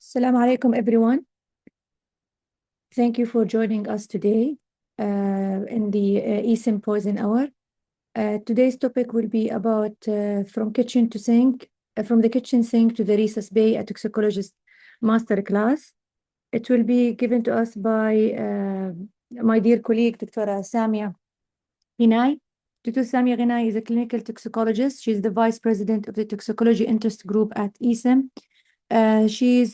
Assalamu alaikum, everyone. Thank you for joining us today in the ESEM Poison Hour. Today's topic will be about from kitchen to sink, from the kitchen sink to the 𝗍𝗶𝗊, a toxicologist master class. It will be given to us by my dear colleague, Dr. 𝗍𝗫 𝗫𝗍. Dr. 𝗍𝗫 𝗫𝗍 is a clinical toxicologist. She's the vice president of the toxicology interest group at ESEM. She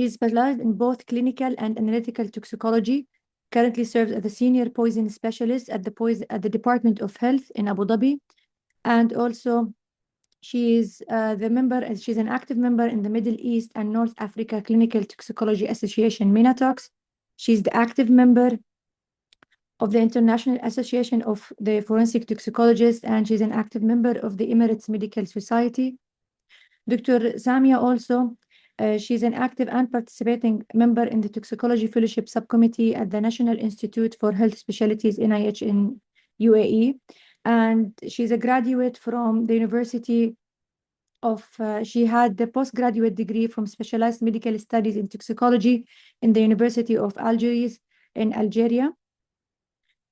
specialized in both clinical and analytical toxicology, currently serves as a senior poison specialist at the Department of Health in Abu Dhabi. And also she's she's an active member in the Middle East and North Africa Clinical Toxicology Association, MENATOX. She's the active member of the International Association of the Forensic Toxicologists, and she's an active member of the Emirates Medical Society. Dr. 𝗍𝗫 also she's an active and participating member in the Toxicology Fellowship Subcommittee at the National Institute for Health Specialties, NIH, in UAE. And she's a graduate from the University of, she had the postgraduate degree from Specialized Medical Studies in Toxicology in the University of Algiers in Algeria.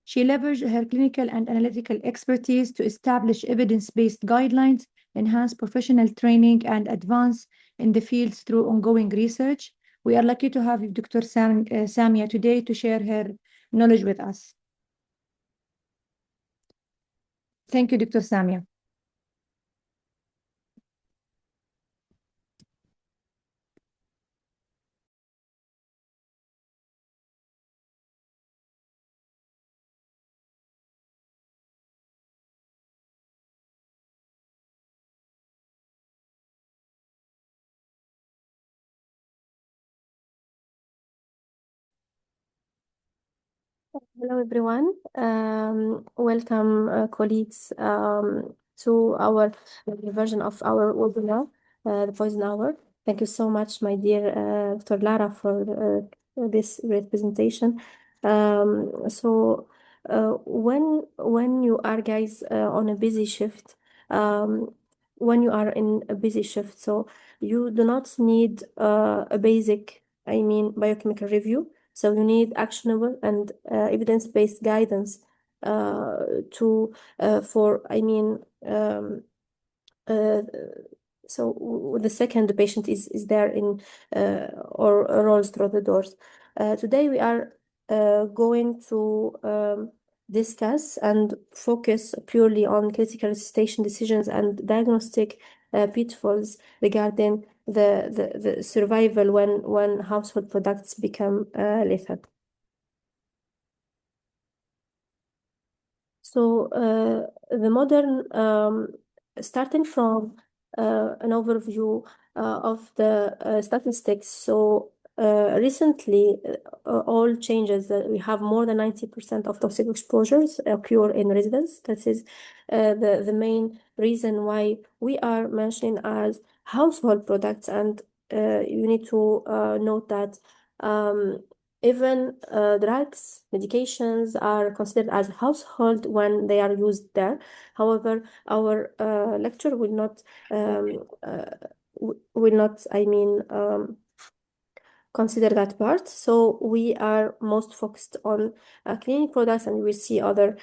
She leveraged her clinical and analytical expertise to establish evidence-based guidelines, enhance professional training, and advance in the fields through ongoing research. We are lucky to have Dr. 𝗍𝗫 today to share her knowledge with us. Thank you, Dr. 𝗍𝗫. Hello, everyone. Welcome, colleagues, to our version of our webinar, the Poison Hour. Thank you so much, my dear Dr. Lara, for this great presentation. When you are, guys, on a busy shift, when you are in a busy shift, so you do not need a basic, biochemical review. So you need actionable and evidence-based guidance so the second the patient is there in or rolls through the doors. Today we are going to discuss and focus purely on critical resuscitation decisions and diagnostic pitfalls regarding the survival when household products become lethal. So the modern, starting from an overview of the statistics. So recently, all changes that we have more than 90% of toxic exposures occur in residence. That is the main reason why we are mentioning as household products, and you need to note that even drugs, medications are considered as household when they are used there. However, our lecture will not consider that part. So we are most focused on cleaning products, and we will see other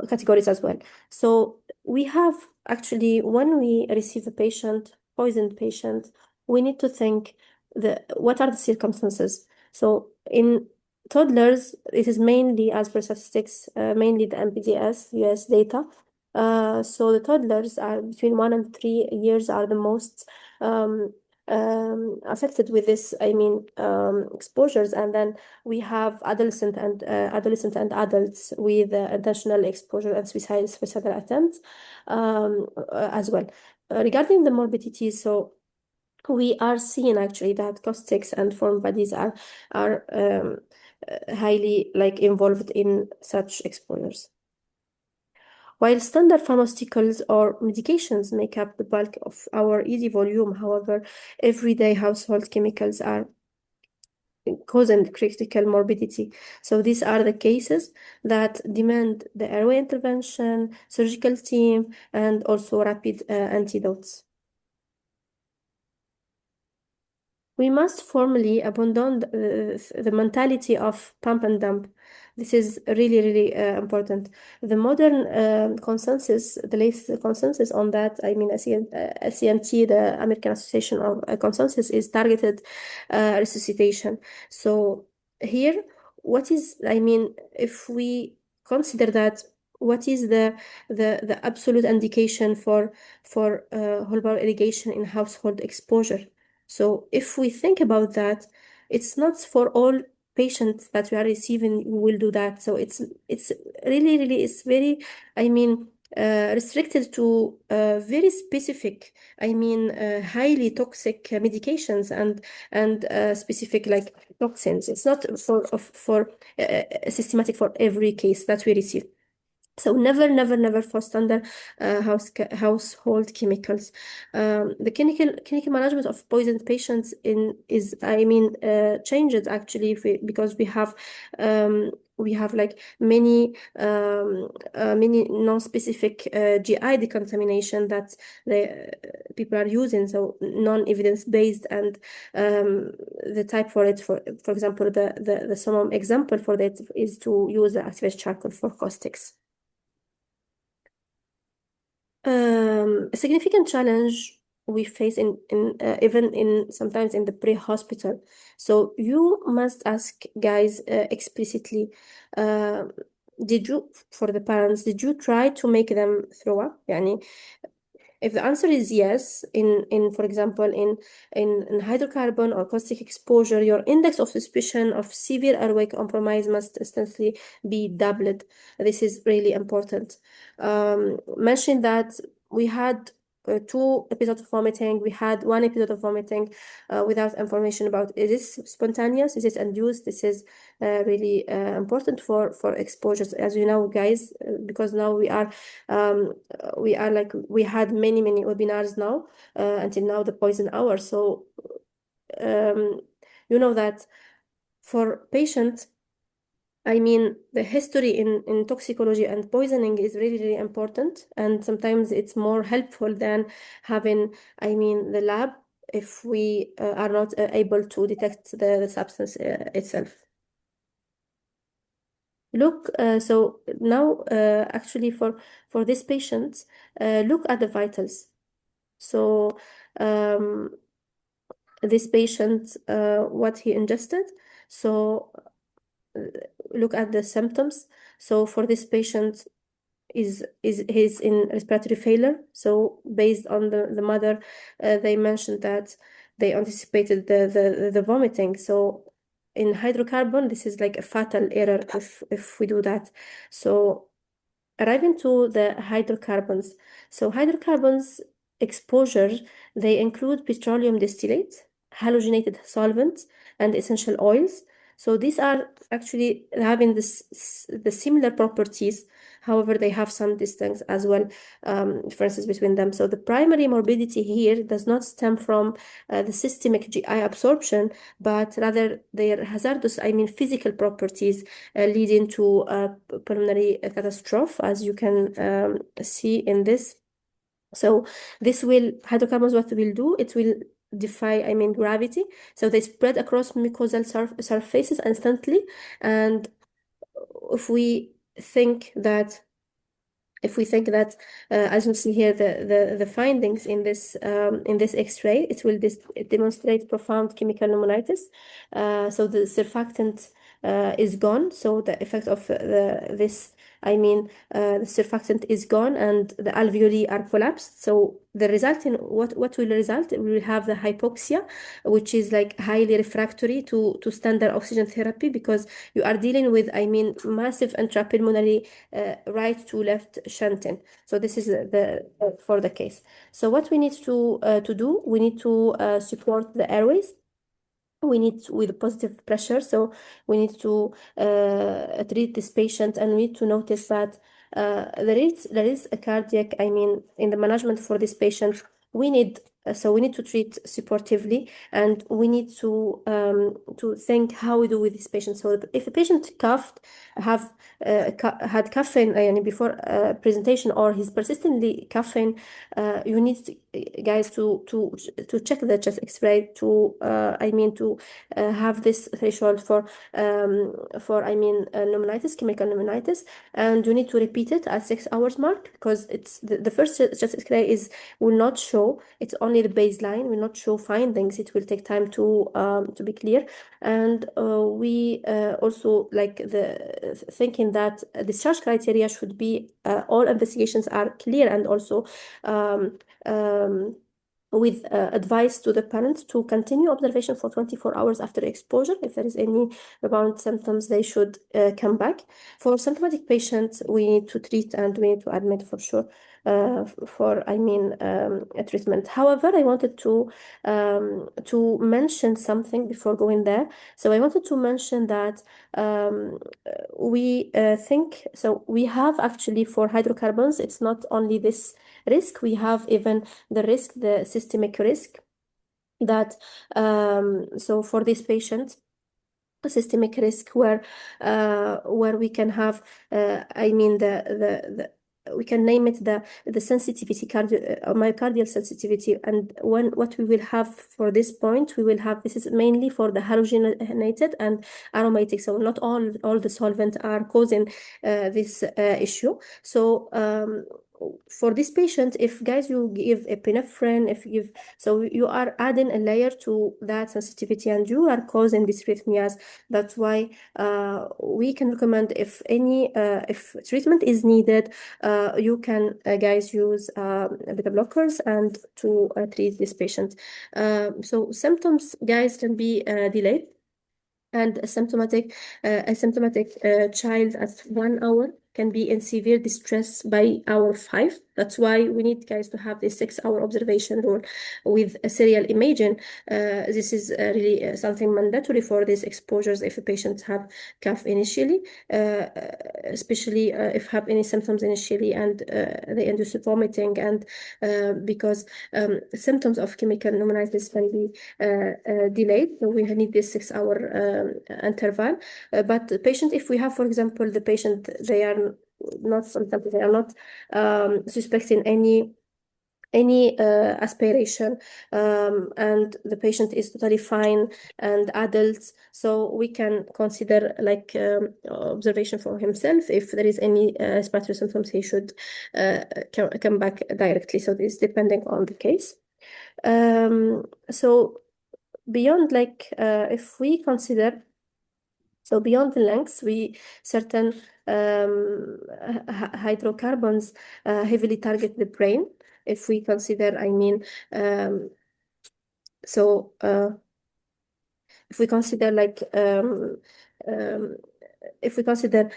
categories as well. So we have actually, when we receive a patient, poisoned patient, we need to think what are the circumstances. So in toddlers, it is mainly, as per statistics, mainly the NPDS US data. So the toddlers are between 1 and 3 years are the most affected with this, exposures, and then we have adolescent and adults with intentional exposure and suicidal attempts as well. Regarding the morbidity, so we are seeing actually that caustics and foreign bodies are highly involved in such exposures. While standard pharmaceuticals or medications make up the bulk of our ED volume, however, everyday household chemicals are causing critical morbidity. So these are the cases that demand the airway intervention, surgical team, and also rapid antidotes. we must formally abandon the mentality of pump and dump. This is really, really important. The modern consensus, the latest consensus on that, I mean, ACNT, the American Association of Consensus, is targeted resuscitation. So here, what is, I mean, if we consider that, what is the absolute indication for whole body irrigation in household exposure? So if we think about that, it's not for all patients that we are receiving we will do that. So it's really it's very, I mean, restricted to very specific, I mean, highly toxic medications and specific like toxins. It's not for systematic for every case that we receive. So never for standard household chemicals. The clinical management of poisoned patients is I mean changed actually because we have like many non-specific GI decontamination that the people are using, so non-evidence based, and the type for it, for example, the summum example for that is to use the activated charcoal for caustics. A significant challenge we face even sometimes in the pre-hospital. So you must ask guys explicitly, for the parents, did you try to make them throw up? Yani, if the answer is yes, for example, in hydrocarbon or caustic exposure, your index of suspicion of severe airway compromise must instantly be doubled. This is really important. Mention that we had 2 episodes of vomiting. We had 1 episode of vomiting without information about, is this spontaneous, is this induced? This is really important for exposures, as you know, guys, because now we are like, we had many webinars now until now, the poison hour. So you know that for patients, I mean, the history in toxicology and poisoning is really important, and sometimes it's more helpful than having, I mean, the lab if we are not able to detect the substance itself. Look, so now actually for this patient, look at the vitals. So this patient, what he ingested. So look at the symptoms. So for this patient, he's in respiratory failure. So based on the mother, they mentioned that they anticipated the vomiting. So in hydrocarbon, this is like a fatal error if we do that. So arriving to the hydrocarbons. So hydrocarbons exposure, they include petroleum distillate, halogenated solvents, and essential oils. So these are actually having the similar properties. However, they have some distance as well, differences between them. So the primary morbidity here does not stem from the systemic GI absorption, but rather their hazardous, I mean, physical properties leading to pulmonary catastrophe, as you can see in this. So this hydrocarbons, what will do, it will defy, I mean, gravity. So they spread across mucosal surfaces instantly. And if we think that, as you see here, the findings in this X-ray, it will demonstrate profound chemical pneumonitis. So the surfactant is gone. So the effect of this, I mean, the surfactant is gone and the alveoli are collapsed. So the result in what will result? We will have the hypoxia, which is like highly refractory to standard oxygen therapy, because you are dealing with, I mean, massive intrapulmonary right to left shunting. So this is for the case. So what we need to do, we need to support the airways. We need with positive pressure. So we need to treat this patient, and we need to notice that there is a cardiac, I mean, in the management for this patient, we need so we need to treat supportively, and we need to think how we do with this patient. So if a patient coughed, had coughing before presentation, or he's persistently coughing, you need guys to check the chest X-ray to have this threshold for pneumonitis, chemical pneumonitis, and you need to repeat it at 6 hours mark, because it's the first chest X-ray will not show, it's only the baseline, will not show findings. It will take time to be clear. And we also like the thinking that discharge criteria should be all investigations are clear, and also with advice to the parents to continue observation for 24 hours after exposure. If there is any rebound symptoms, they should come back. For symptomatic patients, we need to treat and we need to admit for sure for a treatment. However, I wanted to mention something before going there. So I wanted to mention that we think, so we have actually for hydrocarbons, it's not only this risk, we have even the risk, the systemic risk, that so for this patient, a systemic risk where we can have we can name it the sensitivity, myocardial sensitivity. And what we will have for this point, we will have, this is mainly for the halogenated and aromatic, so not all the solvents are causing this issue. So for this patient, if guys you give epinephrine, so you are adding a layer to that sensitivity and you are causing these arrhythmias. That's why we can recommend, if treatment is needed, you can guys use beta blockers and to treat this patient. So symptoms, guys, can be delayed, and a symptomatic child at 1 hour can be in severe distress by hour 5. That's why we need guys to have this 6-hour observation rule with a serial imaging. This is really something mandatory for these exposures if a patient have cough initially, especially if have any symptoms initially and they induce vomiting, and because symptoms of chemical pneumonitis can be delayed, so we need this 6-hour interval. But the patient, if we have, for example, the patient, they are not, for example, they are not suspecting any aspiration, and the patient is totally fine and adults, so we can consider like observation for himself. If there is any respiratory symptoms, he should come back directly. So this is depending on the case. So beyond, like if we consider, so beyond the lungs, certain hydrocarbons heavily target the brain. If we consider, if we consider like if we consider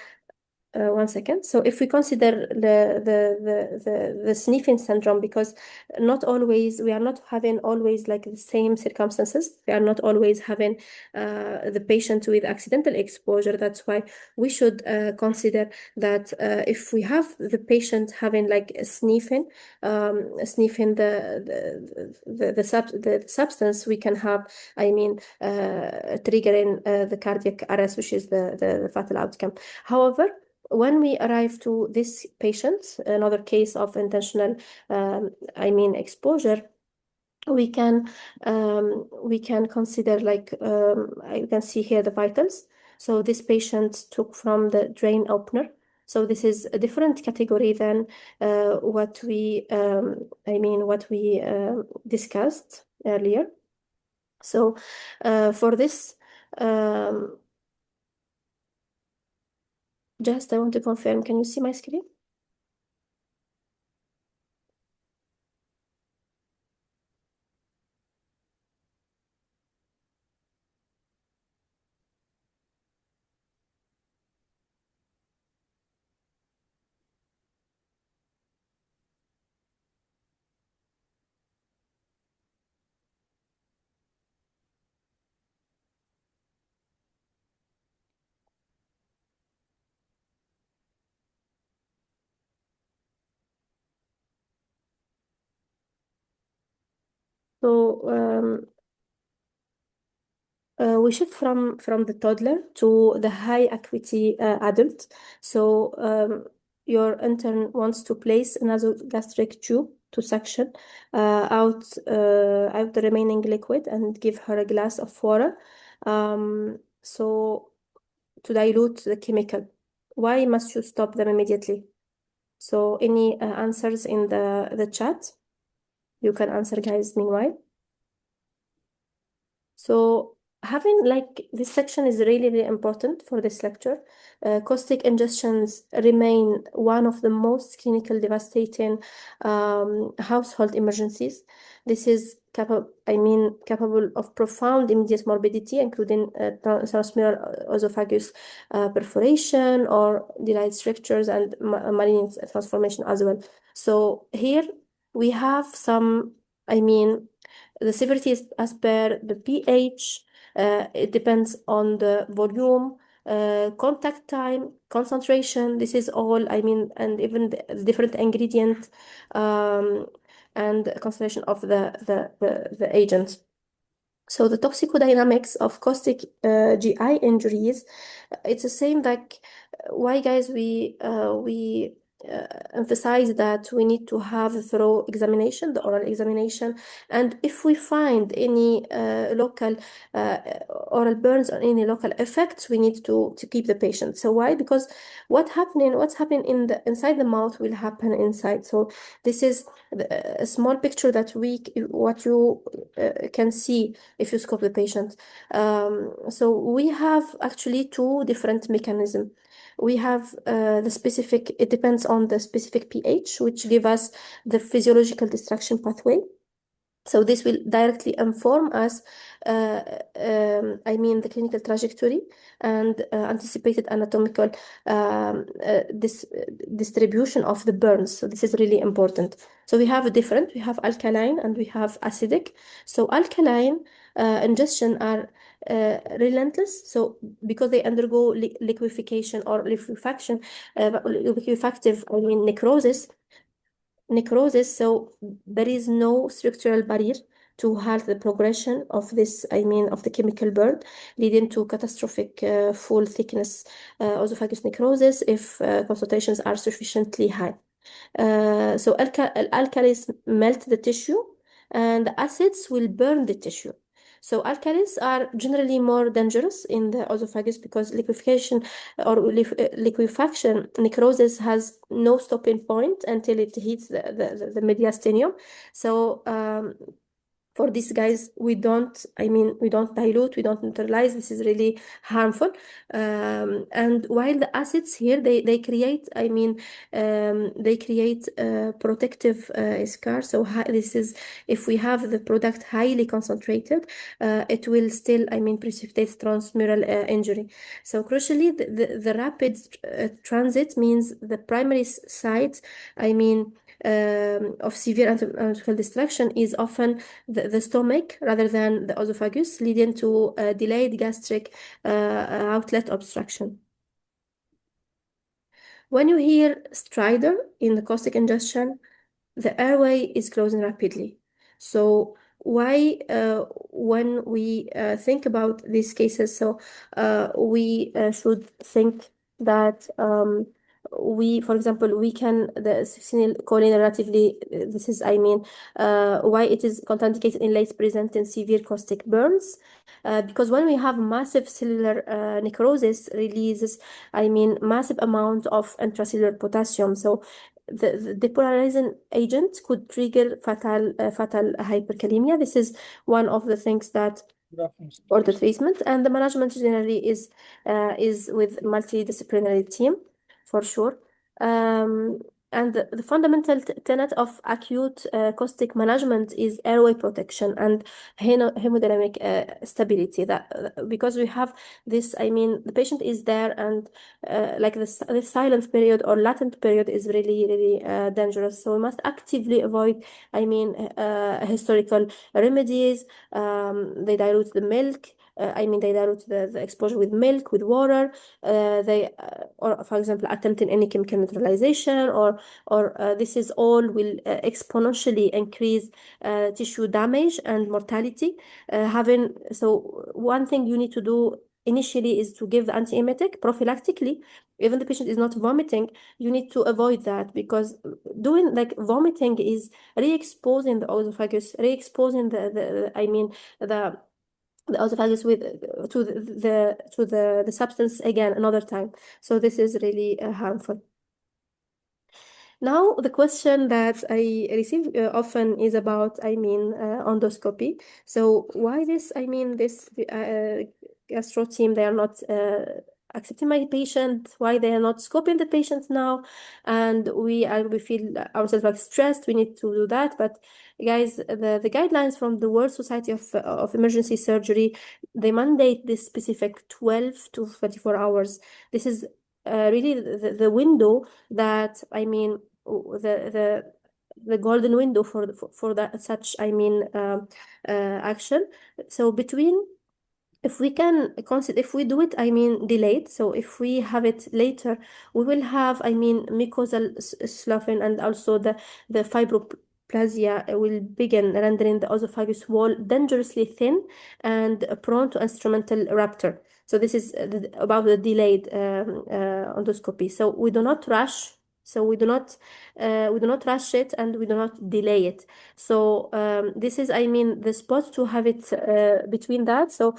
1 second. So if we consider the sniffing syndrome, because not always, we are not having always like the same circumstances. We are not always having the patient with accidental exposure. That's why we should consider that if we have the patient having like a sniffing the substance, we can have, triggering the cardiac arrest, which is the fatal outcome. However, when we arrive to this patient, another case of intentional, exposure, we can consider, like, you can see here the vitals. So this patient took from the drain opener. So this is a different category than what we discussed earlier. So for this, just I want to confirm, can you see my screen? So we shift from the toddler to the high acuity adult. So your intern wants to place a nasogastric tube to suction out the remaining liquid and give her a glass of water. So to dilute the chemical. Why must you stop them immediately? So any answers in the chat? You can answer, guys, meanwhile. So having like this section is really, really important for this lecture. Caustic ingestions remain one of the most clinical devastating household emergencies. This is capable of profound immediate morbidity, including transmural esophagus perforation or delayed strictures and malignant transformation as well. So here we have some, the severity is as per the pH. It depends on the volume, contact time, concentration. This is all, and even the different ingredient and concentration of the agent. So the toxicodynamics of caustic GI injuries, it's the same like why, guys, we emphasize that we need to have a thorough examination, the oral examination, and if we find any local oral burns or any local effects, we need to keep the patient. So why? Because what's happening inside the mouth will happen inside. So this is a small picture that what you can see if you scope the patient. So we have actually two different mechanisms. We have it depends on the specific pH, which give us the physiological destruction pathway. So this will directly inform us, the clinical trajectory and anticipated anatomical distribution of the burns. So this is really important. So we have alkaline and we have acidic. So alkaline ingestion are relentless, so because they undergo liquefaction or liquefactive necrosis, so there is no structural barrier to halt the progression of this, of the chemical burn, leading to catastrophic full thickness esophagus necrosis if concentrations are sufficiently high. So alkalis melt the tissue and the acids will burn the tissue. So alkalis are generally more dangerous in the esophagus because liquefaction necrosis has no stopping point until it hits the mediastinum. So for these guys, we don't dilute, we don't neutralize. This is really harmful. And while the acids here, they create, protective scar. So this is, if we have the product highly concentrated, it will still, precipitate transmural injury. So crucially, the rapid transit means the primary site, of severe anatomical destruction is often the stomach rather than the esophagus, leading to delayed gastric outlet obstruction. When you hear stridor in the caustic ingestion, the airway is closing rapidly. So why, when we think about these cases, so we should think that for example, the succinylcholine relatively, this is, why it is contraindicated in late presenting severe caustic burns, because when we have massive cellular necrosis releases, massive amount of intracellular potassium. So the depolarizing agent could trigger fatal hyperkalemia. This is one of the things that for the treatment, and the management generally is with multidisciplinary team for sure. And the fundamental tenet of acute caustic management is airway protection and hemodynamic stability. That because we have this, the patient is there, and like the silent period or latent period is really, really dangerous. So we must actively avoid, historical remedies. They dilute the milk. I mean, they dilute the exposure with milk, with water. Or for example, attempting any chemical neutralization, or this is all will exponentially increase tissue damage and mortality. So one thing you need to do initially is to give the antiemetic prophylactically. Even the patient is not vomiting, you need to avoid that, because doing like vomiting is re-exposing the esophagus, re-exposing the esophagus with the substance again another time. So this is really harmful. Now, the question that I receive often is about, endoscopy. So why this gastro team, they are not accepting my patient, why they are not scoping the patient now, and we feel ourselves like stressed, we need to do that. But guys, the guidelines from the World Society of Emergency Surgery, they mandate this specific 12 to 24 hours. This is really the window that, the golden window for that such action. So if we can consider, if we do it delayed, so if we have it later, we will have mucosal sloughing, and also the fibroplasia will begin, rendering the esophagus wall dangerously thin and prone to instrumental rupture. So this is about the delayed endoscopy. So we do not rush. So we do not rush it, and we do not delay it. So this is the spot to have it between that. So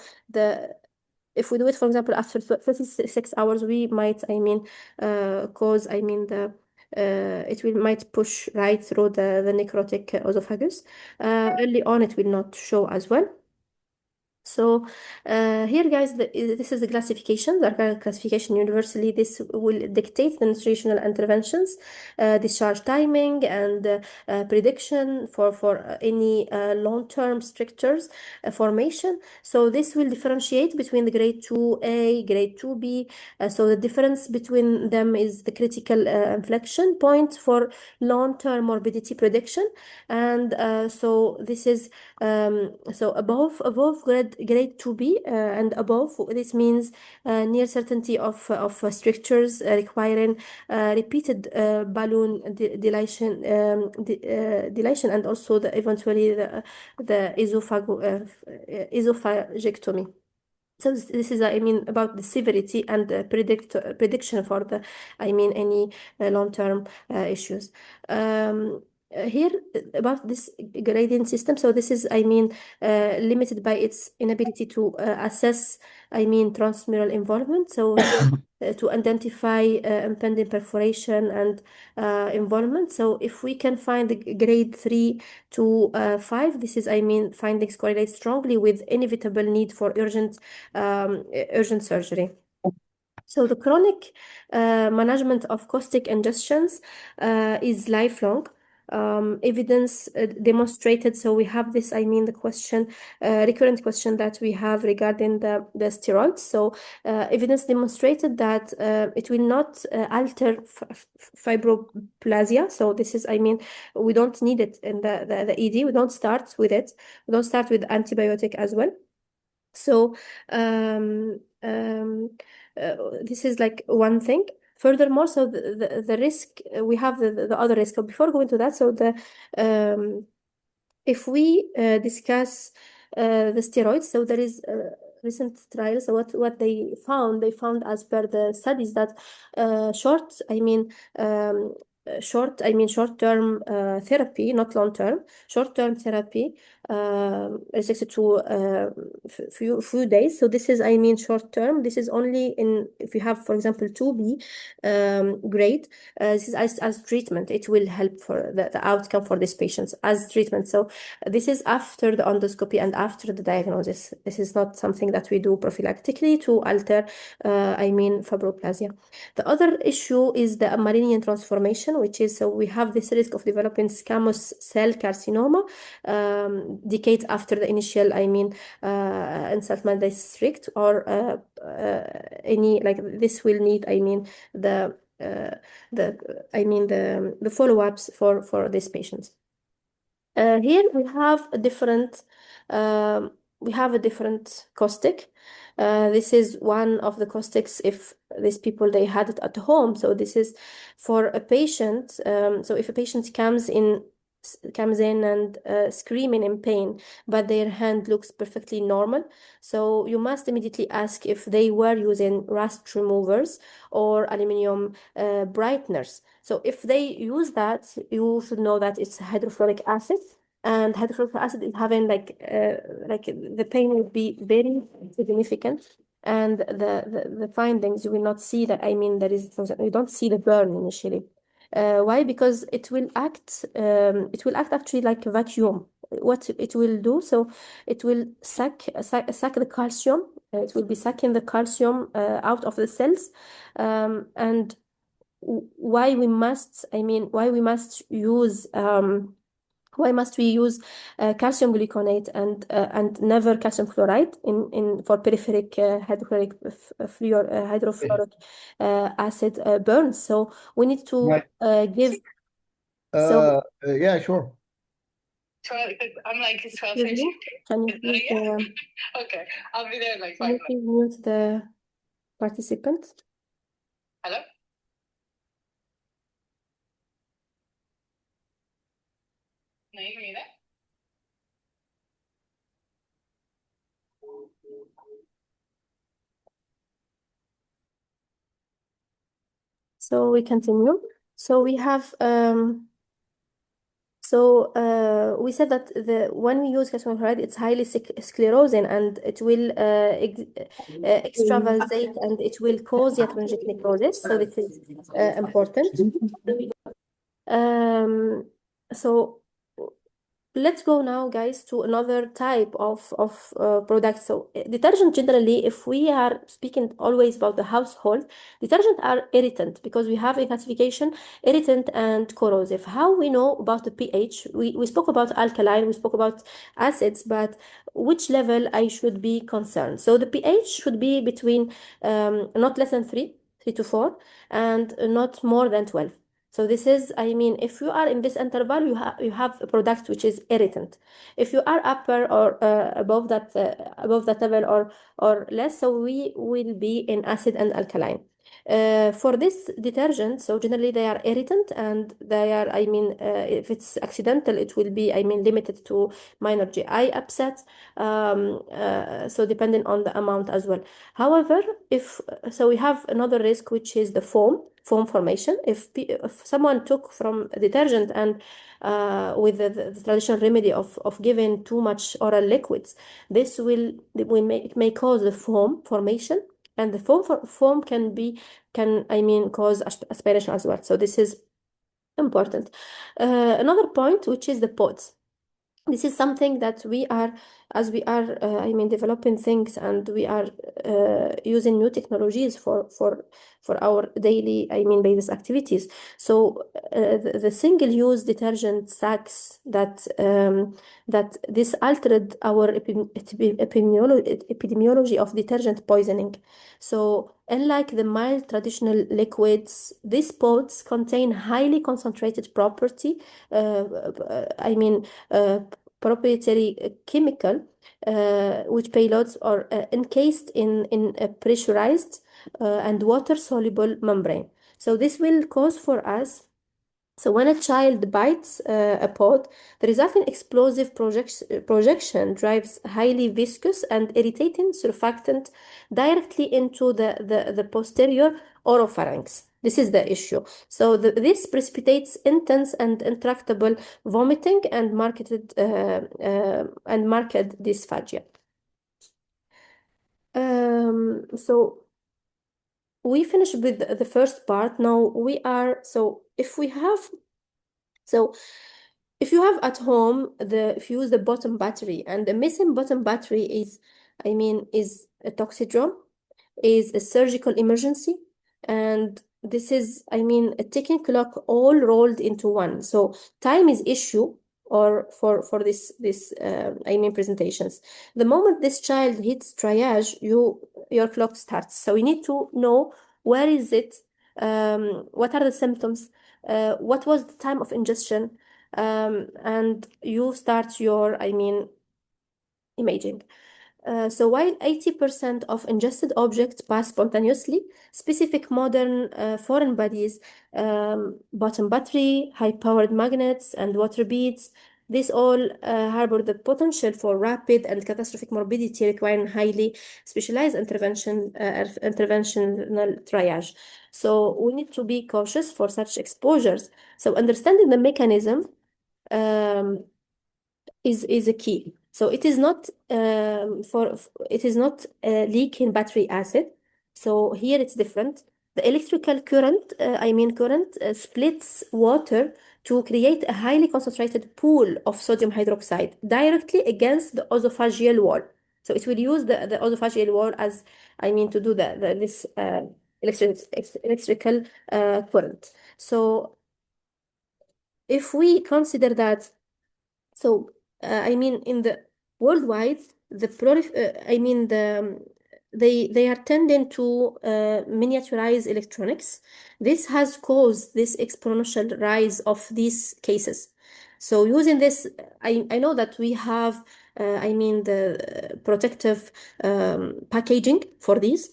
if we do it, for example, after 36 hours, we might cause it might push right through the necrotic esophagus. Early on, it will not show as well. So here, guys, this is the classification. The classification universally, this will dictate the nutritional interventions, discharge timing, and prediction for any long-term strictures formation. So this will differentiate between the grade 2A, grade 2B. So the difference between them is the critical inflection point for long-term morbidity prediction. And so this is so above grade 2B and above, this means near certainty of strictures requiring repeated balloon dilation, and also eventually the esophagectomy. So this is, about the severity and the prediction for the, any long-term issues. Here about this gradient system. So this is, limited by its inability to assess, transmural involvement. So to identify impending perforation and involvement. So if we can find the grade 3 to 5, this is, findings correlate strongly with inevitable need for urgent surgery. So the chronic management of caustic ingestions is lifelong. Evidence demonstrated. So we have this, the question, recurrent question that we have regarding the steroids. So evidence demonstrated that it will not alter fibroplasia. So this is, we don't need it in the ED. We don't start with it. We don't start with antibiotic as well. So this is like one thing. Furthermore, so the risk, we have the other risk. So before going to that, so if we discuss the steroids, so there is recent trials. So what they found as per the studies that short-term therapy, not long-term, short-term therapy restricted to few days. So this is, short-term. This is only if you have, for example, 2B grade. This is as treatment. It will help for the outcome for these patients as treatment. So this is after the endoscopy and after the diagnosis. This is not something that we do prophylactically to alter, fibroplasia. The other issue is the Marinian transformation, which is, so we have this risk of developing squamous cell carcinoma decades after the initial, encapsulation district, or any, like, this will need, the follow-ups for these patients. Here we have a different we have a different caustic. This is one of the caustics if these people, they had it at home. So this is for a patient. So if a patient comes in and screaming in pain, but their hand looks perfectly normal, so you must immediately ask if they were using rust removers or aluminum brighteners. So if they use that, you should know that it's hydrofluoric acid, and hydrofluoric acid is having like the pain will be very significant, and the findings, you will not see that. I mean, you don't see the burn initially. Why? Because it will act actually like a vacuum. What it will do, so it will suck the calcium. It will be sucking the calcium out of the cells, and why we must use why must we use calcium gluconate and never calcium chloride for peripheric hydrofluoric acid burns? So we need to give. Yeah, sure. I'm like, it's 12:30. Excuse me, can you please Okay, I'll be there in like can 5 you minutes. please mute the participants? Hello? No, you hear me there? So we continue. So we have we said that when we use calcium chloride, it's highly sclerosing, and it will extravasate, and it will cause iatrogenic necrosis. So this is important. So let's go now, guys, to another type of product. So detergent, generally, if we are speaking always about the household, detergent are irritant, because we have a classification: irritant and corrosive. How we know about the pH? We spoke about alkaline, we spoke about acids, but which level I should be concerned? So the pH should be between not less than 3 to 4, and not more than 12. So this is, I mean, if you are in this interval, you have a product which is irritant. If you are upper or above that level or less, so we will be in acid and alkaline. For this detergent, so generally they are irritant, and they are, I mean, if it's accidental, it will be, I mean, limited to minor GI upset. So depending on the amount as well. However, so we have another risk, which is the foam formation. If someone took from detergent and with the traditional remedy of giving too much oral liquids, this may cause the foam formation, and the foam can cause aspiration as well. So this is important. Another point, which is the pods. This is something that we are developing things, and we are using new technologies for our daily, basis activities. So the single-use detergent sacks that this altered our epidemiology of detergent poisoning. So unlike the mild traditional liquids, these pods contain highly concentrated proprietary chemical which payloads are encased in a pressurized and water-soluble membrane. So this will cause for us, so when a child bites a pod, the resulting explosive projection drives highly viscous and irritating surfactant directly into the posterior oropharynx. This is the issue. So this precipitates intense and intractable vomiting and marked dysphagia. So we finished with the first part. Now if you have at home if you use the bottom battery, and the missing bottom battery is a toxidrome, is a surgical emergency, and this is a ticking clock all rolled into one. So time is issue or for this presentations. The moment this child hits triage, your clock starts. So we need to know where is it, what are the symptoms, what was the time of ingestion, and you start your imaging. So while 80% of ingested objects pass spontaneously, specific modern foreign bodies, bottom battery, high-powered magnets, and water beads, these all harbor the potential for rapid and catastrophic morbidity requiring highly specialized interventional triage. So we need to be cautious for such exposures. So understanding the mechanism is a key. So it is not leak in battery acid. So here it's different. The electrical current, splits water to create a highly concentrated pool of sodium hydroxide directly against the esophageal wall. So it will use the esophageal wall as, to do this electrical current. So if we consider that, so in the worldwide, they are tending to miniaturize electronics. This has caused this exponential rise of these cases. So using this, I know that we have, the protective packaging for these.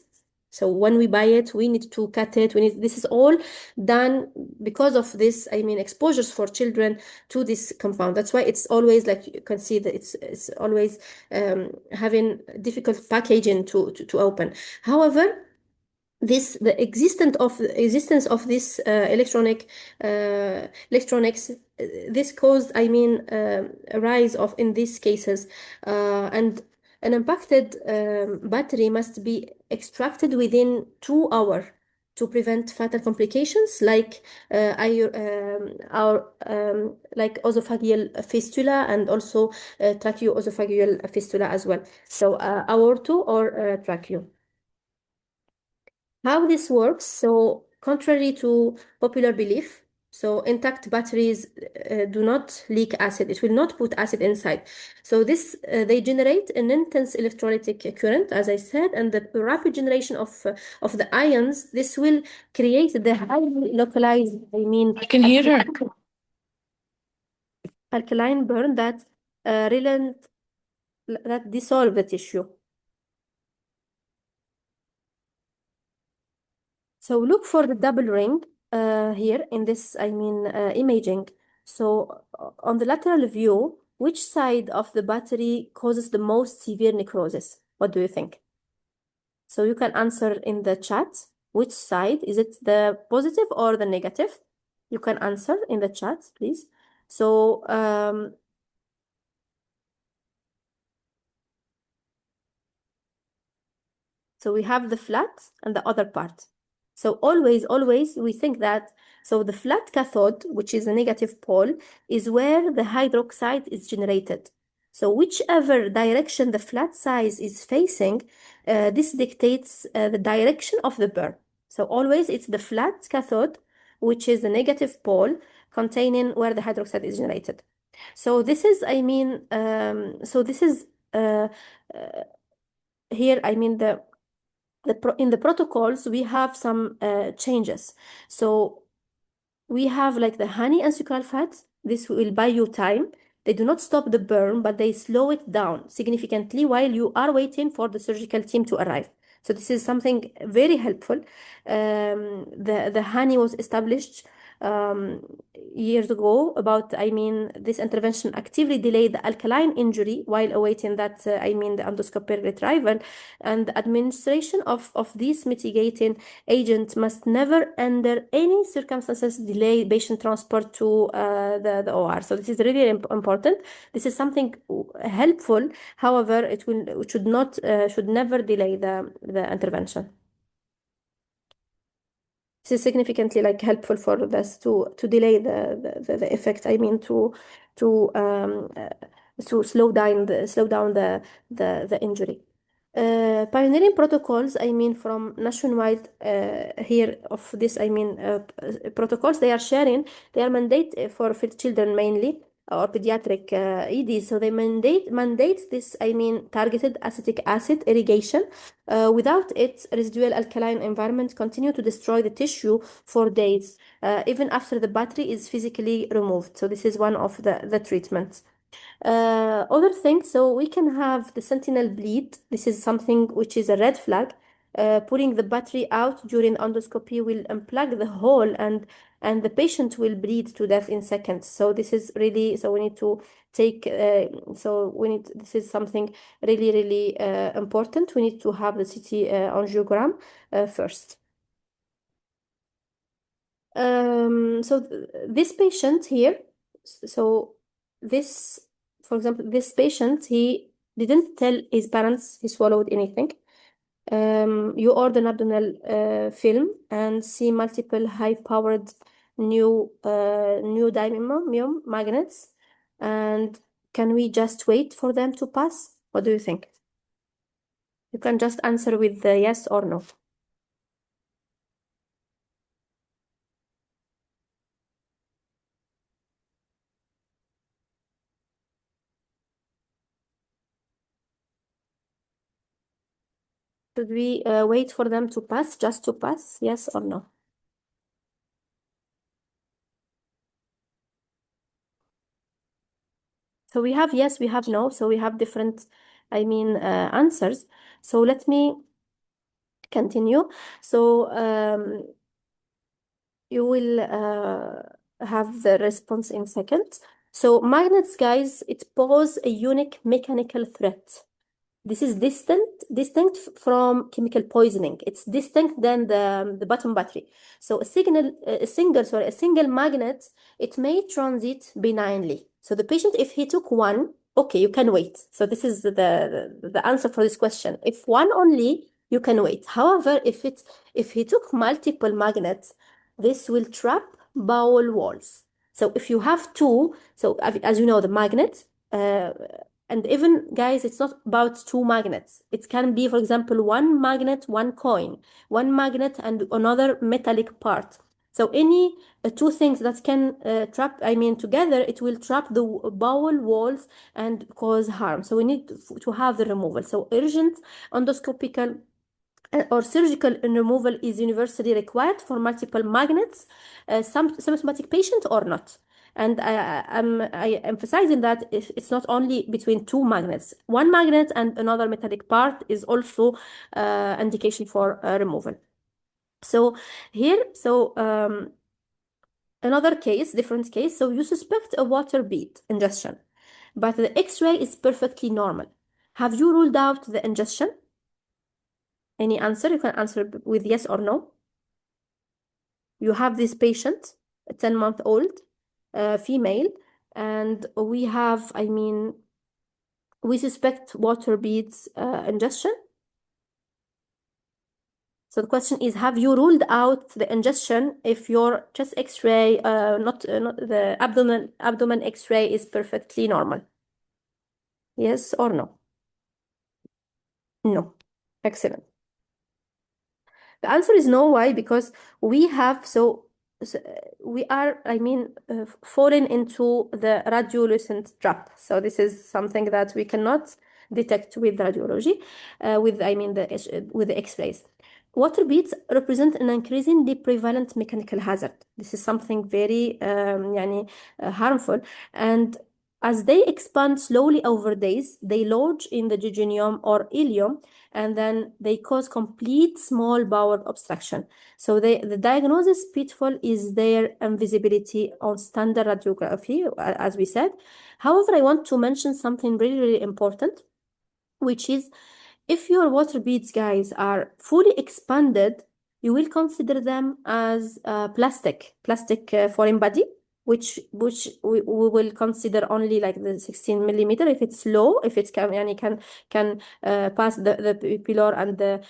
So when we buy it, we need to cut it. This is all done because of this, exposures for children to this compound. That's why it's always, like you can see, that it's always having difficult packaging to open. However, the existence of this electronics, this caused, a rise of in these cases, and an impacted battery must be extracted within 2 hours to prevent fatal complications like esophageal fistula and also tracheoesophageal fistula as well. So aorta or tracheo. How this works, so contrary to popular belief, so intact batteries do not leak acid. It will not put acid inside. So this, they generate an intense electrolytic current, as I said, and the rapid generation of the ions, this will create the highly localized, I can hear her. alkaline burn that dissolve the tissue. So look for the double ring here in this, imaging. So on the lateral view, which side of the battery causes the most severe necrosis? What do you think? So you can answer in the chat. Which side? Is it the positive or the negative? You can answer in the chat, please. So so we have the flat and the other part. So always we think that, so the flat cathode, which is a negative pole, is where the hydroxide is generated. So whichever direction the flat side is facing, this dictates the direction of the burn. So always it's the flat cathode, which is the negative pole containing where the hydroxide is generated. So this is, here, in the protocols, we have some changes. So we have like the honey and sucralfate. This will buy you time. They do not stop the burn, but they slow it down significantly while you are waiting for the surgical team to arrive. So this is something very helpful. The honey was established years ago about, this intervention actively delayed the alkaline injury while awaiting that, the endoscopic retrieval, and the administration of these mitigating agents must never, under any circumstances, delay patient transport to the OR. So this is really important. This is something helpful. However, it should never delay the intervention. This is significantly helpful for this to delay the effect. To slow down the injury. Pioneering protocols, from nationwide here of this, protocols they are sharing. They are mandate for children mainly, or pediatric EDs. So they mandate this, targeted acetic acid irrigation. Without it, residual alkaline environment continue to destroy the tissue for days, even after the battery is physically removed. So this is one of the treatments. Other things, so we can have the sentinel bleed. This is something which is a red flag. Pulling the battery out during endoscopy will unplug the hole, and the patient will bleed to death in seconds. So this is really, so we need to take, this is something really, really important. We need to have the CT angiogram first. This patient here, so this, for example, this patient, he didn't tell his parents he swallowed anything. You order an abdominal film and see multiple high-powered new neodymium magnets. And can we just wait for them to pass? What do you think? You can just answer with the yes or no. Should we wait for them to pass, just to pass, yes or no? So we have yes, we have no, so we have different, answers. So let me continue. So you will have the response in seconds. So magnets, guys, it pose a unique mechanical threat. This is distinct from chemical poisoning. It's distinct than the bottom battery. So a single magnet, it may transit benignly. So the patient, if he took one, okay, you can wait. So this is the answer for this question. If one only, you can wait. However, if he took multiple magnets, this will trap bowel walls. So if you have two, so as you know, the magnet, and even, guys, it's not about two magnets. It can be, for example, one magnet, one coin, one magnet and another metallic part. So any two things that can trap, together, it will trap the bowel walls and cause harm. So we need to have the removal. So urgent endoscopical or surgical removal is universally required for multiple magnets, some symptomatic patient or not. And I emphasizing that it's not only between two magnets. One magnet and another metallic part is also indication for removal. So here, another case, different case. So you suspect a water bead ingestion, but the X-ray is perfectly normal. Have you ruled out the ingestion? Any answer? You can answer with yes or no. You have this patient, a 10-month-old female, and we have, we suspect water beads ingestion. So the question is, have you ruled out the ingestion if your chest X-ray, not the abdomen X-ray is perfectly normal? Yes or no? No. Excellent. The answer is no. Why? Because we have, we are, falling into the radiolucent trap. So this is something that we cannot detect with radiology, with the X-rays. Water beads represent an increasingly prevalent mechanical hazard. This is something very harmful, and as they expand slowly over days, they lodge in the jejunum or ileum, and then they cause complete small bowel obstruction. So the diagnosis pitfall is their invisibility on standard radiography, as we said. However, I want to mention something really, really important, which is if your water beads, guys, are fully expanded, you will consider them as plastic foreign body, which we will consider only like the 16 millimeter if it's low, if it can pass the pupillar and the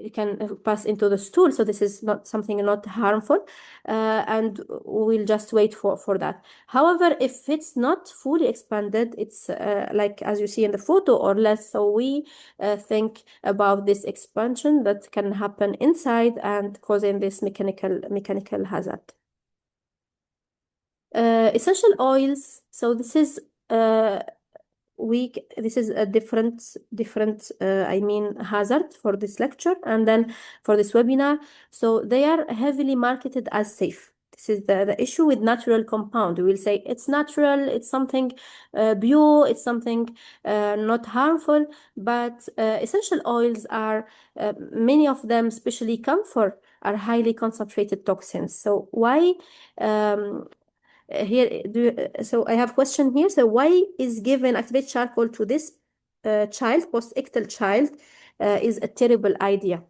it can pass into the stool. So this is not something not harmful, and we'll just wait for that. However, if it's not fully expanded, it's like as you see in the photo or less. So we think about this expansion that can happen inside and causing this mechanical hazard. Essential oils. So this is this is a different hazard for this lecture and then for this webinar. So they are heavily marketed as safe. This is the issue with natural compound. We will say it's natural, it's something pure, it's something not harmful, but essential oils are, many of them, especially camphor, are highly concentrated toxins. So why, so I have a question here. So why is given activated charcoal to this child, post-ictal child, is a terrible idea?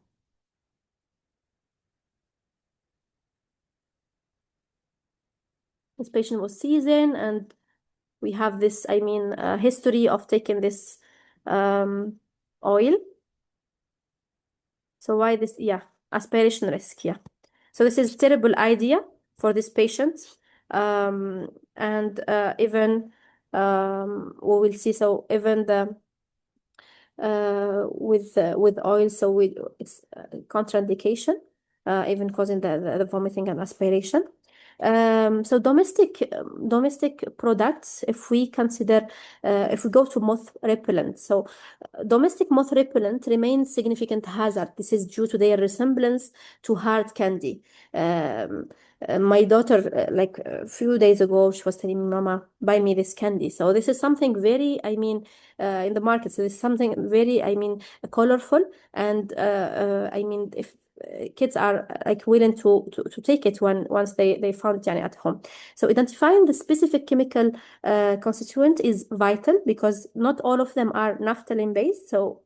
This patient was seasoned, and we have this, I mean, history of taking this oil. So why this? Yeah, aspiration risk. Yeah. So this is terrible idea for this patient. And even we will see. So even the with oil, so it's contraindication, even causing the vomiting and aspiration. So domestic products, if we consider, if we go to moth repellent, so domestic moth repellent remains significant hazard. This is due to their resemblance to hard candy. My daughter, like a few days ago, she was telling me, "Mama, buy me this candy." So this is something very, I mean, in the market. So this is something very, I mean, colorful, and I mean, if kids are like willing to take it once they found it at home. So identifying the specific chemical constituent is vital, because not all of them are naphthalene based. So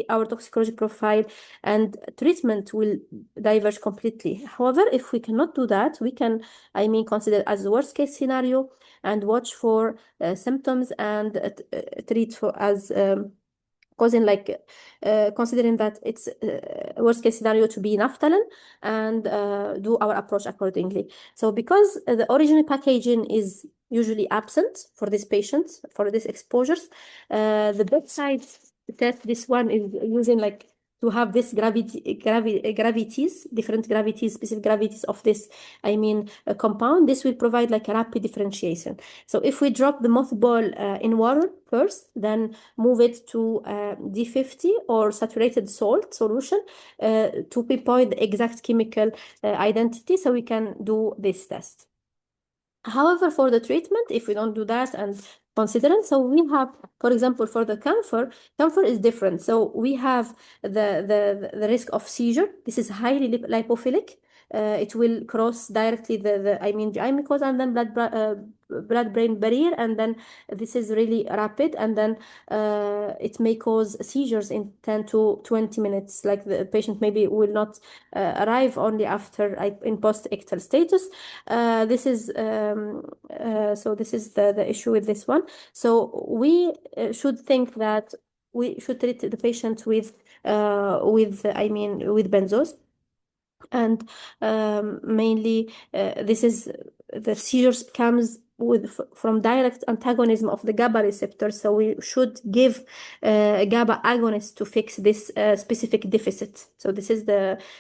our toxicology profile and treatment will diverge completely. However, if we cannot do that, we can, I mean, consider as the worst case scenario and watch for symptoms and treat for as causing, like considering that it's worst case scenario to be naphthalene, and do our approach accordingly. So because the original packaging is usually absent for these patients, for these exposures, the bedside test, this one is using like to have this gravities, different gravities, specific gravities of this, I mean, compound. This will provide like a rapid differentiation. So if we drop the mothball in water first, then move it to D50 or saturated salt solution to pinpoint the exact chemical identity, so we can do this test. However, for the treatment, if we don't do that and considering, so we have, for example, for the camphor is different. So we have the risk of seizure. This is highly lipophilic. It will cross directly the I mean, GI mucosa, and then blood-brain barrier, and then this is really rapid, and then it may cause seizures in 10 to 20 minutes. Like the patient maybe will not arrive only after in post-ictal status. This is so this is the issue with this one. So we should think that we should treat the patient with I mean, with benzos. And mainly this is the seizures comes from direct antagonism of the GABA receptor. So we should give GABA agonist to fix this specific deficit. So this is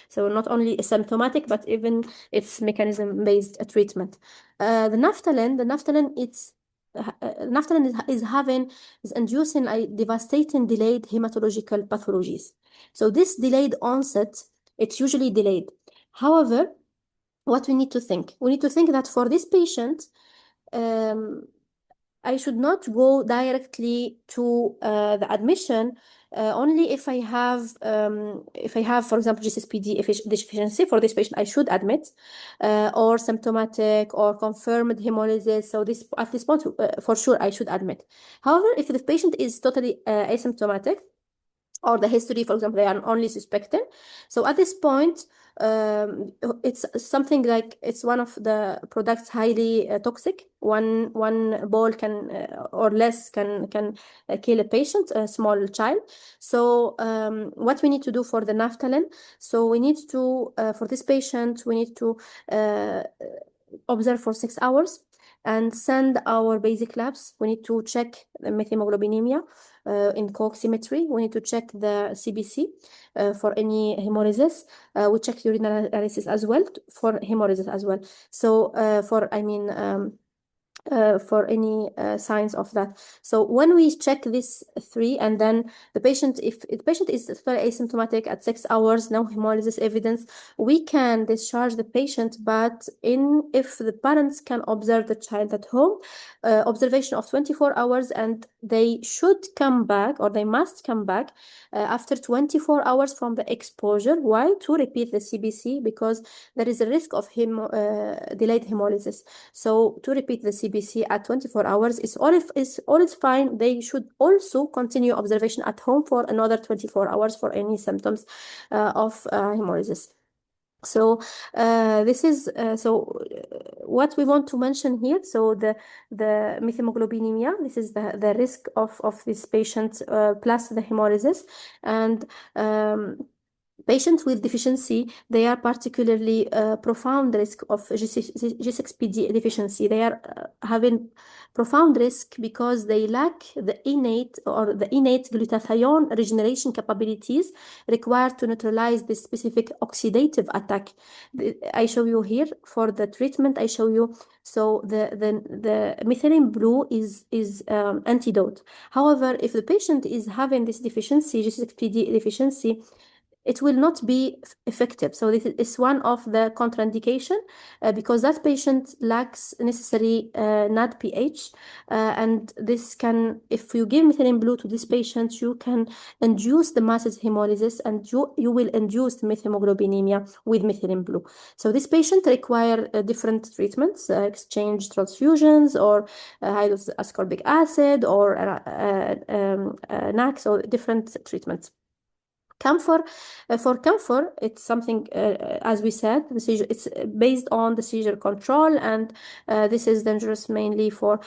so not only symptomatic, but even it's mechanism-based treatment. The naphthalene, it's naphthalene is inducing a devastating delayed hematological pathologies. So this delayed onset, it's usually delayed. However, what we need to think? We need to think that for this patient, I should not go directly to the admission only if I have, for example, GCSPD deficiency. For this patient, I should admit, or symptomatic or confirmed hemolysis. So this, at this point, for sure, I should admit. However, if the patient is totally asymptomatic, or the history, for example, they are only suspected. So at this point, it's something like it's one of the products highly toxic. One ball can or less can kill a patient, a small child. So what we need to do for the naphthalene? So we need to for this patient, we need to observe for 6 hours and send our basic labs. We need to check the methemoglobinemia in co-oximetry. We need to check the CBC for any hemolysis. We check urine analysis as well for hemolysis as well. So for, I mean, for any signs of that. So when we check this 3, and then the patient, if the patient is totally asymptomatic at 6 hours, no hemolysis evidence, we can discharge the patient, but if the parents can observe the child at home, observation of 24 hours, and they should come back, or they must come back after 24 hours from the exposure. Why? To repeat the CBC, because there is a risk of delayed hemolysis. So to repeat the CBC at 24 hours is all is fine. They should also continue observation at home for another 24 hours for any symptoms of hemolysis. So this is what we want to mention here. So the methemoglobinemia, this is the risk of this patient plus the hemolysis, and patients with deficiency, they are particularly profound risk of G6PD deficiency. They are having profound risk because they lack the innate glutathione regeneration capabilities required to neutralize this specific oxidative attack. I show you here for the treatment. I show you. So the methylene blue is antidote. However, if the patient is having this deficiency, G6PD deficiency, it will not be effective. So this is one of the contraindication because that patient lacks necessary NAD pH, and this can, if you give methylene blue to this patient, you can induce the masses hemolysis, and you will induce the methemoglobinemia with methylene blue. So this patient require different treatments, exchange transfusions, or high-dose ascorbic acid, or NAC, or different treatments. Camphor, for camphor, it's something, as we said, the seizure, it's based on the seizure control, and this is dangerous mainly for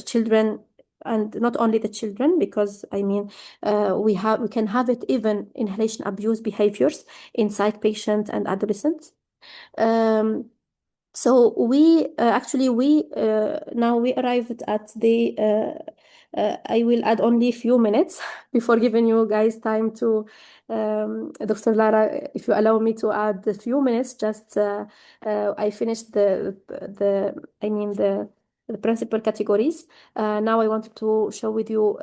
children, and not only the children, because I mean we can have it even inhalation abuse behaviors in psych patients and adolescents. So we now we arrived at the I will add only a few minutes before giving you guys time to Dr. Lara, if you allow me to add a few minutes, just I finished the principal categories. Now I wanted to share with you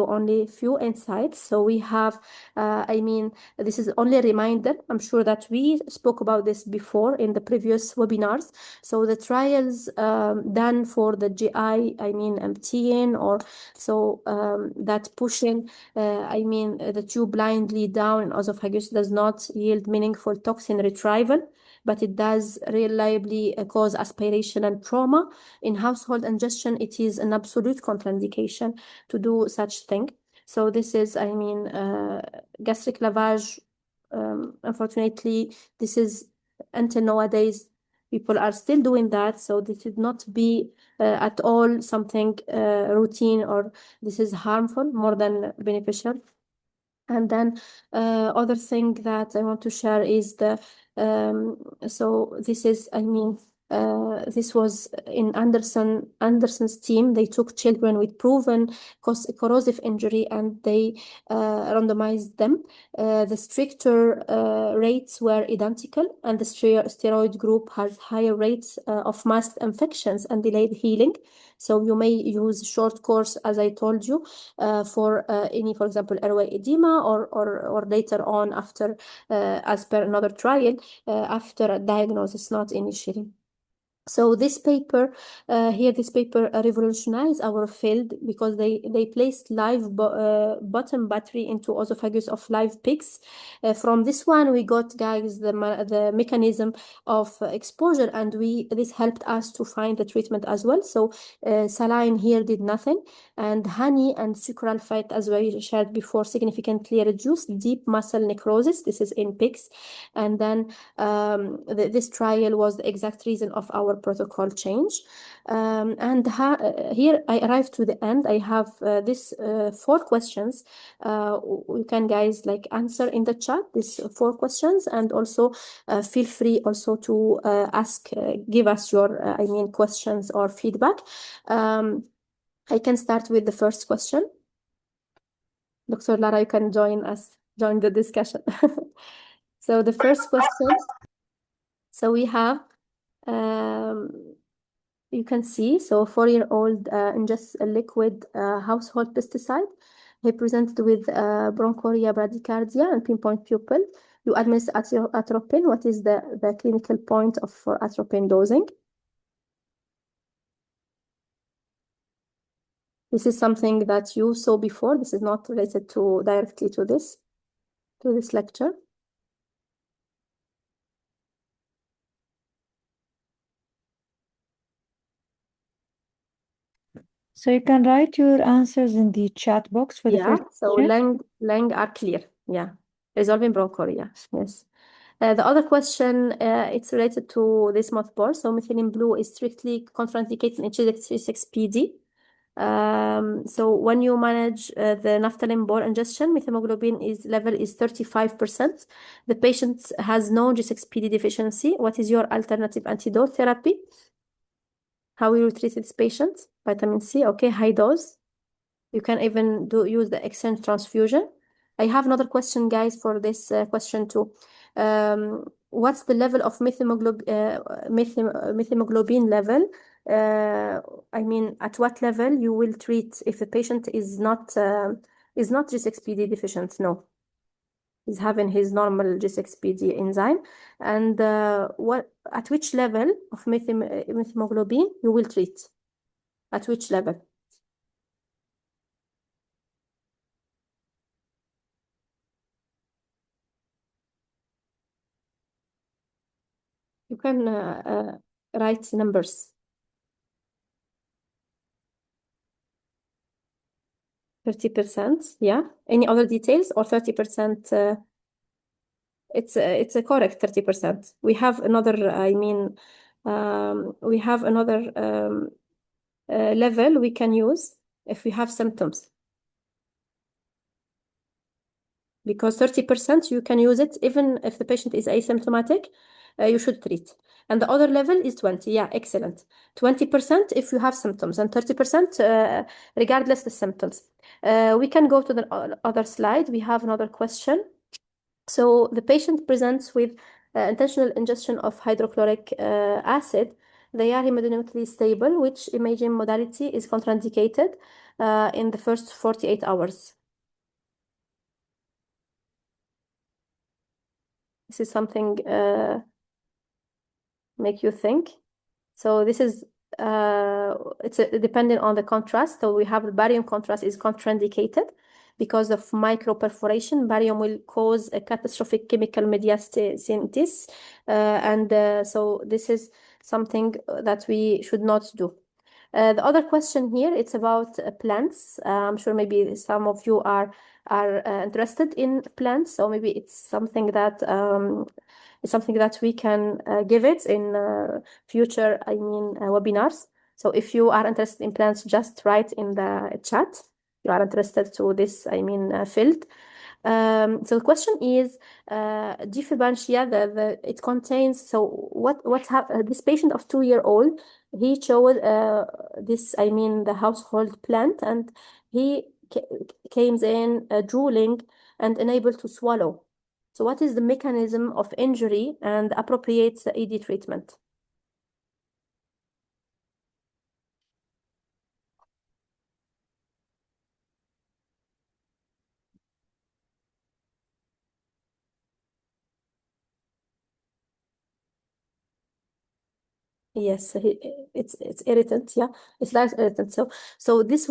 only a few insights. So we have, this is only a reminder. I'm sure that we spoke about this before in the previous webinars. So the trials done for the GI, emptying, or so that pushing, the tube blindly down in esophagus does not yield meaningful toxin retrieval, but it does reliably cause aspiration and trauma. In household ingestion, it is an absolute contraindication to do such thing. So this is, gastric lavage. Unfortunately, this is, until nowadays, people are still doing that. So this should not be at all something routine, or this is harmful more than beneficial. And then other thing that I want to share is the so this is, this was in Anderson's team. They took children with proven corrosive injury, and they randomized them. The stricter rates were identical, and the steroid group has higher rates of masked infections and delayed healing. So you may use short course, as I told you, for any, for example, airway edema, or later on after, as per another trial, after a diagnosis, not initially. So this paper this paper revolutionized our field, because they placed live bottom battery into esophagus of live pigs. From this one, we got, guys, the mechanism of exposure, and this helped us to find the treatment as well. So saline here did nothing, and honey and sucralfate, as we shared before, significantly reduced deep muscle necrosis. This is in pigs, and then this trial was the exact reason of our protocol change. And here I arrived to the end. I have this 4 questions. You can, guys, answer in the chat these 4 questions, and also feel free also to give us your questions or feedback. I can start with the first question. Dr. Lara, you can join the discussion. So the first question. So we have you can see, so 4-year-old ingests a liquid household pesticide. He presented with bronchoria, bradycardia, and pinpoint pupil. You administer atropine. What is the clinical point of atropine dosing? This is something that you saw before. This is not related directly to this lecture. So you can write your answers in the chat box for the first So question. Lang are clear. Resolving bronchoria. Yes. The other question, it's related to this mothball. So methylene blue is strictly contraindicated in 𝗘𝗦𝗃 so when you manage the naphthalene ball ingestion, methemoglobin level is 35%. The patient has no 𝗘𝗦𝗃𝗃𝗃 deficiency. What is your alternative antidote therapy? How will you treat this patient? Vitamin C, okay, high dose. You can even use the exchange transfusion. I have another question, guys, for this question too. What's the level of methemoglobin level? I mean, at what level you will treat if the patient is not 𝗘𝗦𝗃𝗃𝗃 deficient? No, he's having his normal 𝗘𝗦𝗃𝗃 enzyme. And at which level of methemoglobin you will treat? At which level? You can write numbers. 30%, yeah. Any other details or 30%? It's a correct 30%. We have another, we have another level we can use if we have symptoms. Because 30% you can use it even if the patient is asymptomatic, you should treat. And the other level is 20. Yeah, excellent. 20% if you have symptoms and 30% regardless the symptoms. We can go to the other slide. We have another question. So the patient presents with intentional ingestion of hydrochloric acid. They are hemodynamically stable. Which imaging modality is contraindicated in the first 48 hours? This is something make you think. So this is it's depending on the contrast. So we have the barium contrast is contraindicated because of microperforation. Barium will cause a catastrophic chemical mediastintis, and so this is something that we should not do. The other question here, it's about plants. I'm sure maybe some of you are interested in plants, so maybe it's something that we can give it in future, webinars. So if you are interested in plants, just write in the chat. You are interested to this, field. So the question is, 𝗪𝗿𝗂𝗪, it contains, so what this patient of 2-year-old, he chose this, the household plant, and he came in drooling and unable to swallow. So what is the mechanism of injury and appropriate ED treatment? Yes, it's irritant. Yeah, it's that irritant. So this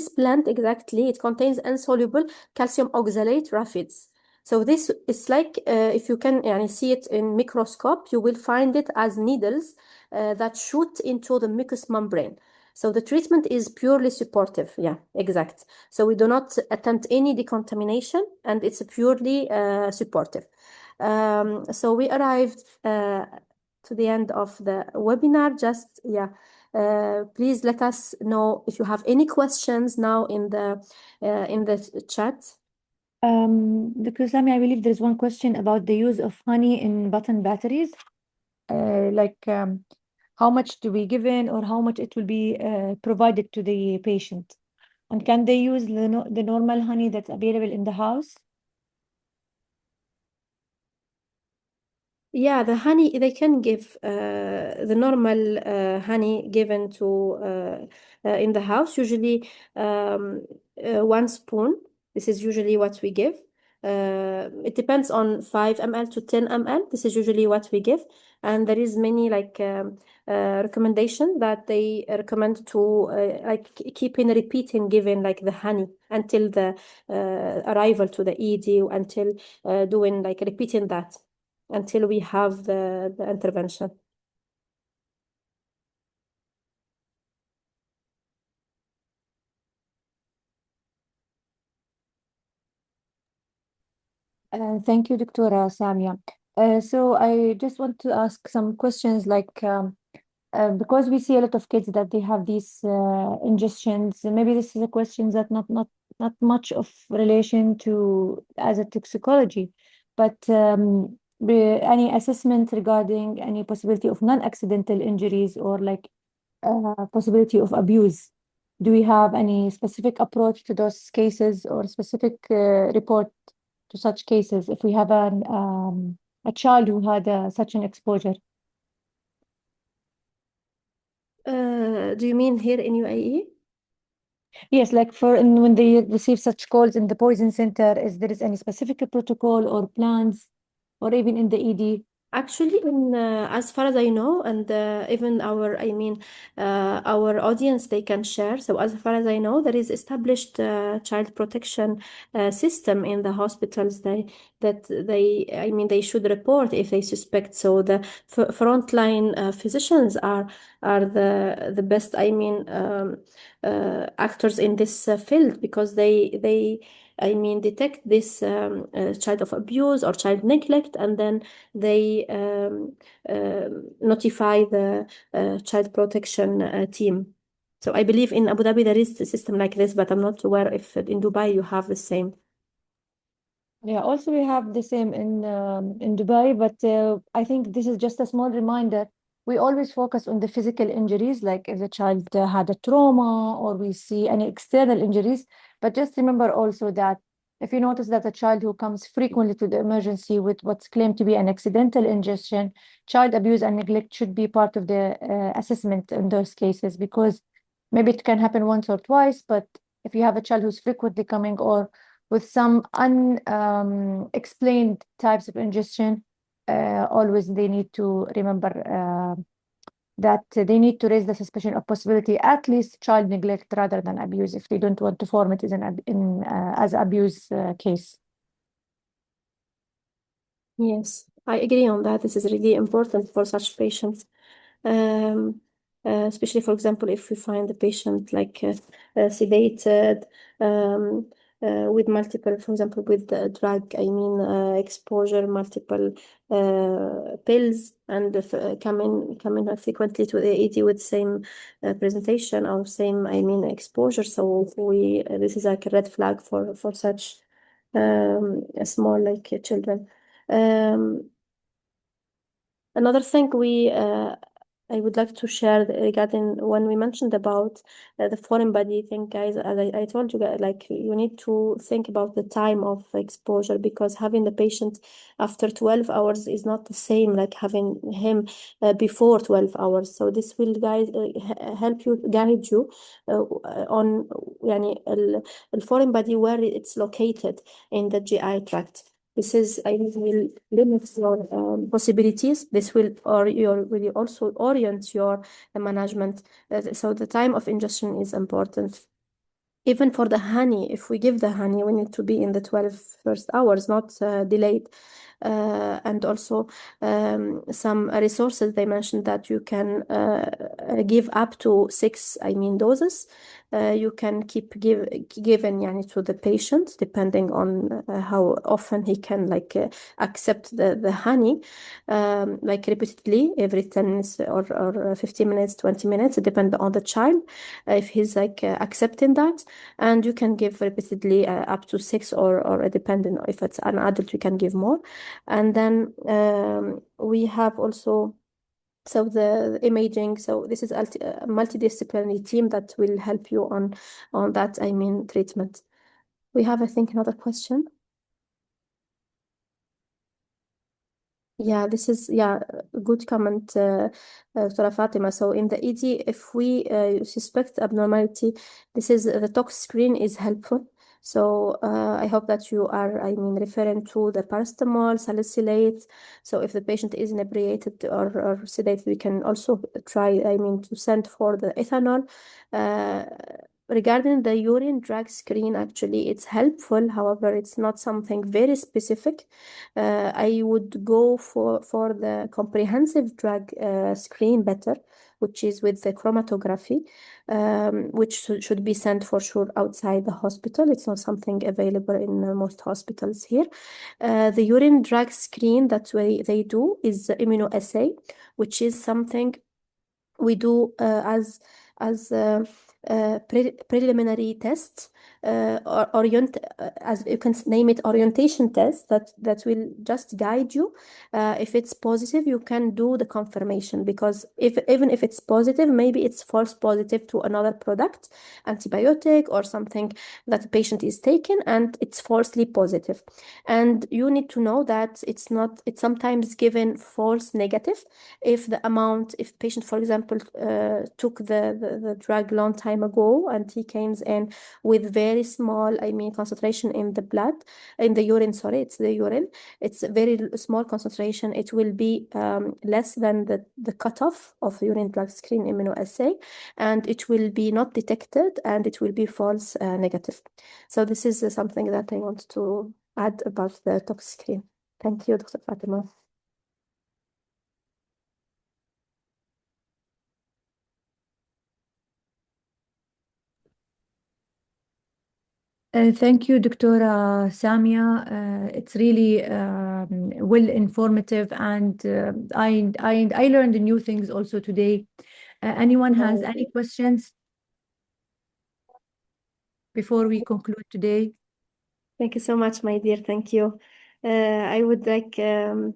plant exactly, it contains insoluble calcium oxalate rapids. So this is like if you can see it in microscope, you will find it as needles that shoot into the mucous membrane. So the treatment is purely supportive. Yeah, exact. So we do not attempt any decontamination, and it's purely supportive. So we arrived to the end of the webinar. Just please let us know if you have any questions now in the chat. Dr. Sami, I believe there's one question about the use of honey in button batteries. How much do we give in, or how much it will be provided to the patient? And can they use the normal honey that's available in the house? Yeah, the honey, they can give the normal honey given to in the house, usually 1 spoon. This is usually what we give. It depends on 5 ml to 10 ml. This is usually what we give. And there is many like recommendation that they recommend to like keeping repeating giving like the honey until the arrival to the ED, until doing like repeating that until we have the intervention. Thank you, Dr. Samia. So I just want to ask some questions like because we see a lot of kids that they have these ingestions. Maybe this is a question that not much of relation to as a toxicology, but any assessment regarding any possibility of non-accidental injuries or like possibility of abuse. Do we have any specific approach to those cases or specific report to such cases if we have a child who had such an exposure? Do you mean here in UAE? Yes, like when they receive such calls in the poison center, is there any specific protocol or plans, or even in the ED? Actually, in as far as I know, and even our audience, they can share. So as far as I know, there is established child protection system in the hospitals. They should report if they suspect. So the frontline physicians are the best actors in this field, because they detect this child of abuse or child neglect, and then they notify the child protection team. So I believe in Abu Dhabi there is a system like this, but I'm not aware if in Dubai you have the same. Yeah, also we have the same in Dubai, but I think this is just a small reminder. We always focus on the physical injuries, like if the child had a trauma or we see any external injuries. But just remember also that if you notice that a child who comes frequently to the emergency with what's claimed to be an accidental ingestion, child abuse and neglect should be part of the assessment in those cases, because maybe it can happen once or twice, but if you have a child who's frequently coming or with some unexplained types of ingestion, always they need to remember that they need to raise the suspicion of possibility, at least child neglect rather than abuse, if they don't want to form it as abuse case. Yes, I agree on that. This is really important for such patients. Especially, for example, if we find the patient like sedated, with multiple, for example, with the drug, exposure, multiple pills, and coming frequently to the ED with same presentation or same, exposure. So this is like a red flag for such small like children. Another thing I would like to share regarding when we mentioned about the foreign body thing, guys, as I told you guys, like you need to think about the time of exposure, because having the patient after 12 hours is not the same like having him before 12 hours. So this will help you guide you on foreign body, where it's located in the GI tract. This is, will limit your possibilities. This will also orient your management. So the time of ingestion is important. Even for the honey, if we give the honey, we need to be in the 12 first hours, not delayed. And also some resources, they mentioned that you can give up to 6 doses. You can keep given to the patient, depending on how often he can accept the honey, repeatedly every 10 minutes or 15 minutes, 20 minutes, depending on the child, if he's accepting that. And you can give repeatedly up to 6, or depending if it's an adult, you can give more. And then we have also the imaging. So this is a multidisciplinary team that will help you on that treatment. We have, I think, another question. Yeah, this is a good comment, Dr. Fatima. So in the ED, if we suspect abnormality, the tox screen is helpful. So I hope that you are, referring to the paracetamol, salicylate. So if the patient is inebriated or sedated, we can also try, to send for the ethanol. Regarding the urine drug screen, actually, it's helpful. However, it's not something very specific. I would go for the comprehensive drug screen better, which is with the chromatography, which should be sent for sure outside the hospital. It's not something available in most hospitals here. The urine drug screen that they do is the immunoassay, which is something we do as preliminary tests, as you can name it, orientation test that will just guide you. If it's positive, you can do the confirmation, because even if it's positive, maybe it's false positive to another product, antibiotic or something that the patient is taking, and it's falsely positive. And you need to know that it's sometimes given false negative if patient, for example, took the drug long time ago and he came in with very small, concentration in the blood, in the urine, sorry, it's the urine. It's a very small concentration. It will be less than the cutoff of urine drug screen immunoassay, and it will be not detected, and it will be false negative. So this is something that I want to add about the tox screen. Thank you, Dr. Fatima. Thank you, Dr. Samia. It's really well informative, and I learned new things also today. Anyone has any questions before we conclude today? Thank you so much, my dear. Thank you. I would like, I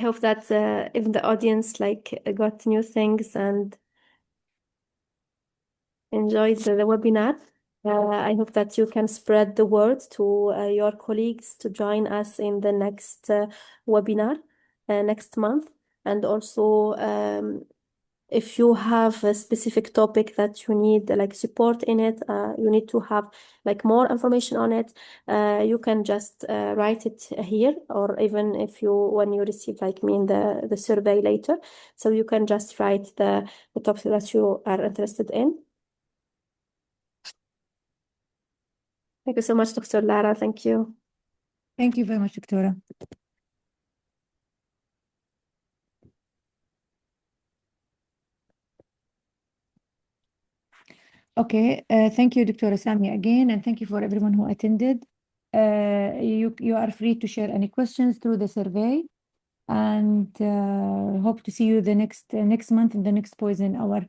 hope that even the audience got new things and enjoyed the webinar. I hope that you can spread the word to your colleagues to join us in the next webinar next month. And also, if you have a specific topic that you need support in it, you need to have more information on it, you can just write it here, or even when you receive the survey later, so you can just write the topic that you are interested in. Thank you so much, Dr. Lara. Thank you. Thank you very much, Doctora. Okay, thank you, Dr. Samia, again, and thank you for everyone who attended. You are free to share any questions through the survey, and hope to see you the next month in the next Poison Hour.